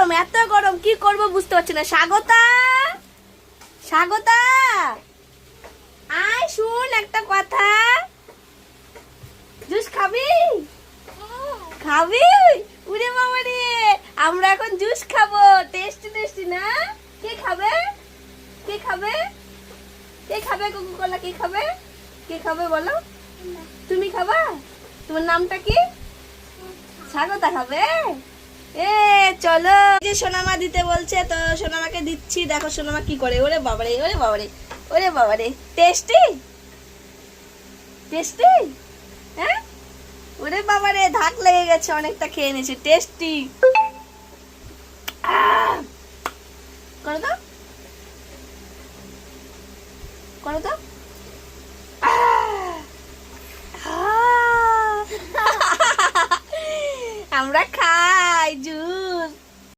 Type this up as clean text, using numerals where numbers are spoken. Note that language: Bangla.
গরম কি করব বুঝতে পারছি না। স্বাগতা, স্বাগতা, আয় শুন একটা কথা। জুস খাবি? খাবি? উরে বাবা রে, আমরা এখন জুস খাবো। টেস্টি টেস্টি না? কে খাবে? কে খাবে? কে খাবে কোকা-কোলা? কে খাবে? কে খাবে বলো? তুমি খাবা? তোমার নামটা কি? স্বাগতা খাবে। এ চলো, যে সোনামা দিতে বলছে তো সোনামাকে দিচ্ছি। দেখো সোনামা কি করে। ওরে বাবারে, ওরে বাবারে, ওরে বাবারে, টেস্টি টেস্টি। হ্যাঁ, ওরে বাবারে, ধাক লেগে গেছে, অনেকটা খেয়ে নিয়েছি। টেস্টি।